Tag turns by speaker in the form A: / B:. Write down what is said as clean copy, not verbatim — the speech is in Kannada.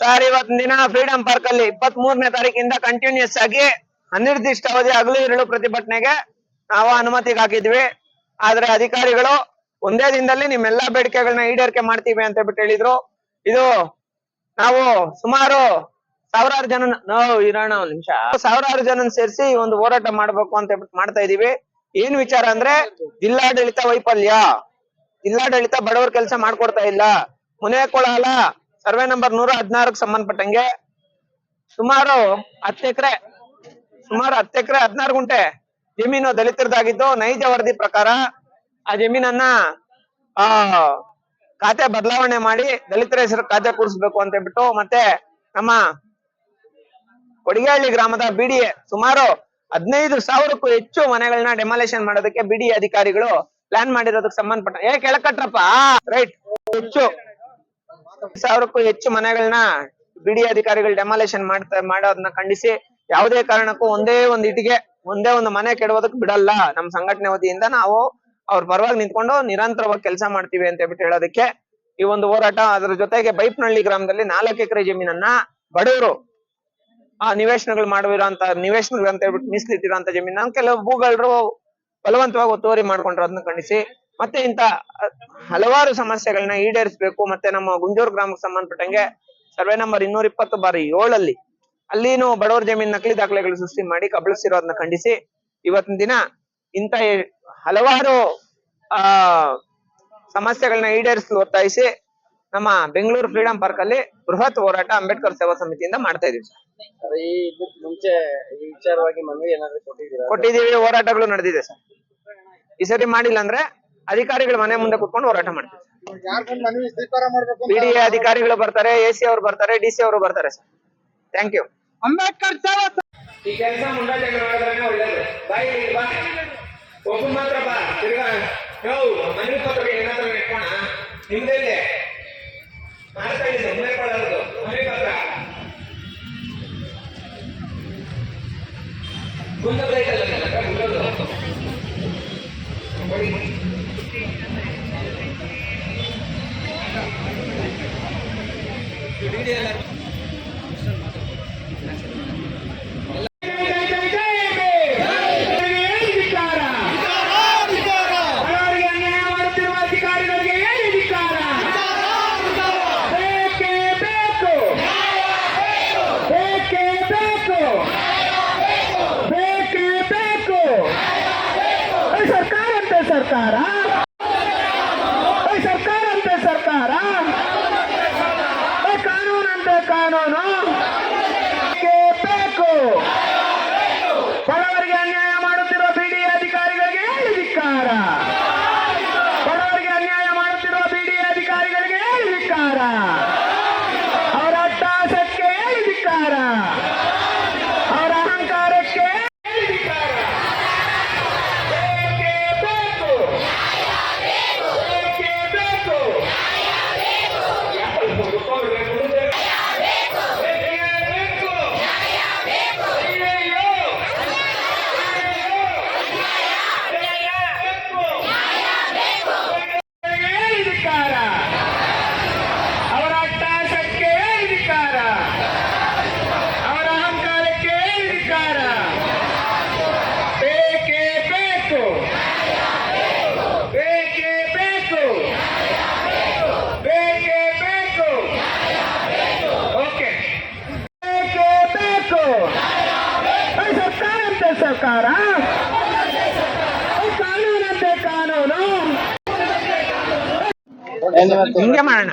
A: ಸರ್, ಇವತ್ತಿನ ದಿನ ಫ್ರೀಡಂ ಪಾರ್ಕ್ ಅಲ್ಲಿ 23ನೇ ತಾರೀಕಿಂದ ಕಂಟಿನ್ಯೂಸ್ ಆಗಿ ಅನಿರ್ದಿಷ್ಟ ಅವಧಿ ಹಗಲು ಇರಳು ಪ್ರತಿಭಟನೆಗೆ ನಾವು ಅನುಮತಿಗೆ ಹಾಕಿದ್ವಿ. ಆದ್ರೆ ಅಧಿಕಾರಿಗಳು ಒಂದೇ ದಿನದಲ್ಲಿ ನಿಮ್ಮೆಲ್ಲಾ ಬೇಡಿಕೆಗಳನ್ನ ಈಡೇರಿಕೆ ಮಾಡ್ತೀವಿ ಅಂತ ಹೇಳ್ಬಿಟ್ಟು ಹೇಳಿದ್ರು. ಇದು ನಾವು ಸುಮಾರು ಸಾವಿರಾರು ಜನ ಸಾವಿರಾರು ಜನ ಸೇರಿಸಿ ಒಂದು ಹೋರಾಟ ಮಾಡ್ಬೇಕು ಅಂತ ಹೇಳ್ಬಿಟ್ಟು ಮಾಡ್ತಾ ಇದೀವಿ. ಏನ್ ವಿಚಾರ ಅಂದ್ರೆ ಜಿಲ್ಲಾಡಳಿತ ವೈಫಲ್ಯ, ಜಿಲ್ಲಾಡಳಿತ ಬಡವರ ಕೆಲಸ ಮಾಡ್ಕೊಡ್ತಾ ಇಲ್ಲ. ಮುನೇಕೊಳಲ ಸರ್ವೆ ನಂಬರ್ 116ಕ್ಕೆ ಸಂಬಂಧಪಟ್ಟಂಗೆ ಸುಮಾರು 10 ಎಕರೆ 16 ಗುಂಟೆ ಜಮೀನು ದಲಿತರದಾಗಿದ್ದು, ನೈಜ ವರದಿ ಪ್ರಕಾರ ಆ ಜಮೀನನ್ನ ಖಾತೆ ಬದಲಾವಣೆ ಮಾಡಿ ದಲಿತರ ಹೆಸರು ಖಾತೆ ಕೂರಿಸ್ಬೇಕು ಅಂತ ಹೇಳ್ಬಿಟ್ಟು, ಮತ್ತೆ ನಮ್ಮ ಕೊಡಿಗೇಹಳ್ಳಿ ಗ್ರಾಮದ ಬಿಡಿಎ ಸುಮಾರು 15,000ಕ್ಕೂ ಹೆಚ್ಚು ಮನೆಗಳನ್ನ ಡೆಮಾಲೇಷನ್ ಮಾಡೋದಕ್ಕೆ ಬಿಡಿಎ ಅಧಿಕಾರಿಗಳು ಪ್ಲಾನ್ ಮಾಡಿರೋದಕ್ಕೆ ಸಂಬಂಧಪಟ್ಟ ಕೆಳಕಟ್ರಪ್ಪ ರೈಟ್ ಹೆಚ್ಚು 1,000ಕ್ಕೂ ಹೆಚ್ಚು ಮನೆಗಳನ್ನ ಬಿಡಿ ಅಧಿಕಾರಿಗಳು ಡೆಮಾಲೇಷನ್ ಮಾಡೋದನ್ನ ಖಂಡಿಸಿ ಯಾವುದೇ ಕಾರಣಕ್ಕೂ ಒಂದೇ ಒಂದು ಮನೆ ಕೆಡೋದಕ್ಕೆ ಬಿಡಲ್ಲ. ನಮ್ಮ ಸಂಘಟನೆ ವತಿಯಿಂದ ನಾವು ಅವ್ರ ಪರವಾಗಿ ನಿಂತ್ಕೊಂಡು ನಿರಂತರವಾಗಿ ಕೆಲಸ ಮಾಡ್ತೀವಿ ಅಂತ ಹೇಳ್ಬಿಟ್ಟು ಹೇಳೋದಕ್ಕೆ ಈ ಒಂದು ಹೋರಾಟ. ಅದ್ರ ಜೊತೆಗೆ ಬೈಪ್ನಹಳ್ಳಿ ಗ್ರಾಮದಲ್ಲಿ 4 ಎಕರೆ ಜಮೀನನ್ನ ಬಡವರು ನಿವೇಶನಗಳು ಮಾಡಿರೋಂತ ನಿವೇಶನಗಳು ಅಂತ ಹೇಳ್ಬಿಟ್ಟು ಮೀಸಲಿಟ್ಟಿರೋಂತ ಜಮೀನ ಕೆಲವು ಭೂಗಳರು ಬಲವಂತವಾಗಿ ಒತ್ತುವರಿ ಮಾಡ್ಕೊಂಡಿರೋದನ್ನ ಖಂಡಿಸಿ, ಮತ್ತೆ ಇಂತ ಹಲವಾರು ಸಮಸ್ಯೆಗಳನ್ನ ಈಡೇರಿಸಬೇಕು. ಮತ್ತೆ ನಮ್ಮ ಗುಂಜೂರು ಗ್ರಾಮಕ್ಕೆ ಸಂಬಂಧಪಟ್ಟಂಗೆ ಸರ್ವೆ ನಂಬರ್ 220/7 ಅಲ್ಲಿನೂ ಬಡವರ ಜಮೀನ್ ನಕಲಿ ದಾಖಲೆಗಳು ಸೃಷ್ಟಿ ಮಾಡಿ ಕಬಳಿಸಿರೋದನ್ನ ಖಂಡಿಸಿ ಇವತ್ತಿನ ದಿನ ಇಂತ ಹಲವಾರು ಸಮಸ್ಯೆಗಳನ್ನ ಈಡೇರಿಸಲು ಒತ್ತಾಯಿಸಿ ನಮ್ಮ ಬೆಂಗಳೂರು ಫ್ರೀಡಂ ಪಾರ್ಕ್ ಅಲ್ಲಿ ಬೃಹತ್ ಹೋರಾಟ ಅಂಬೇಡ್ಕರ್ ಸೇವಾ ಸಮಿತಿಯಿಂದ ಮಾಡ್ತಾ ಇದೀವಿ ಸರ್.
B: ಮುಂಚೆ ಈ ವಿಚಾರವಾಗಿ ಮನವಿ ಏನಾದ್ರು
A: ಕೊಟ್ಟಿದ್ದೀವಿ, ಹೋರಾಟಗಳು ನಡೆದಿದೆ ಸರ್. ಈ ಸರಿ ಮಾಡಿಲ್ಲ ಅಂದ್ರೆ ಅಧಿಕಾರಿಗಳ ಮನೆ ಮುಂದೆ ಕುತ್ಕೊಂಡು ಹೋರಾಟ ಮಾಡ್ತೀವಿ. ಬಿಡಿಎ ಅಧಿಕಾರಿಗಳು ಬರ್ತಾರೆ, ಎಸಿ ಅವರು ಬರ್ತಾರೆ, ಡಿಸಿ ಅವರು ಬರ್ತಾರೆ ಸರ್. Thank you. ಅಂಬೇಡ್ಕರ್ ಈ ಕೆಲಸ ಮುಂದಾಜಾಗ್ರೆ ಒಳ್ಳೇದು. ಬಾಯಿ ಬಾ ಒಬ್ಬ ಮಾತ್ರ ಬಾ ತಿರ್ಗಾ ಮನವಿ ಪತ್ರ ಏನಾದ್ರೂ ಇಟ್ಕೋಣ ನಿಮ್ದೇ ಮಾಡ್ತಾ ಇದ್ದೀನಿ. ಮನೆ ಕೊಡೋದು ಮನವಿ ಪತ್ರ ಮುಂದೈತಲ್ಲ
C: ಸರ್ಕಾರ ಅಂತೆ ಸರ್ಕಾರ, ಕಾನೂನಂತೆ ಕಾನೂನು ಬೇಕು. ಬಡವರಿಗೆ ಅನ್ಯಾಯ ಮಾಡುತ್ತಿರುವ ಬಿಡಿ ಅಧಿಕಾರಿಗಳಿಗೆ ಧಿಕ್ಕಾರ, ಬಡವರಿಗೆ ಅನ್ಯಾಯ ಮಾಡುತ್ತಿರುವ ಬಿಡಿ ಅಧಿಕಾರಿಗಳಿಗೆ ಧಿಕ್ಕಾರ, ಅವರ ಅಟ್ಟಹಾಸಕ್ಕೆ ಧಿಕ್ಕಾರ, ಅವರ ಅಹಂಕಾರಕ್ಕೆ ಸರ್ಕಾರ, ಕಾನೂನಂತೆ ಕಾನೂನು.
A: ಹಿಂಗೆ ಮಾಡೋಣ.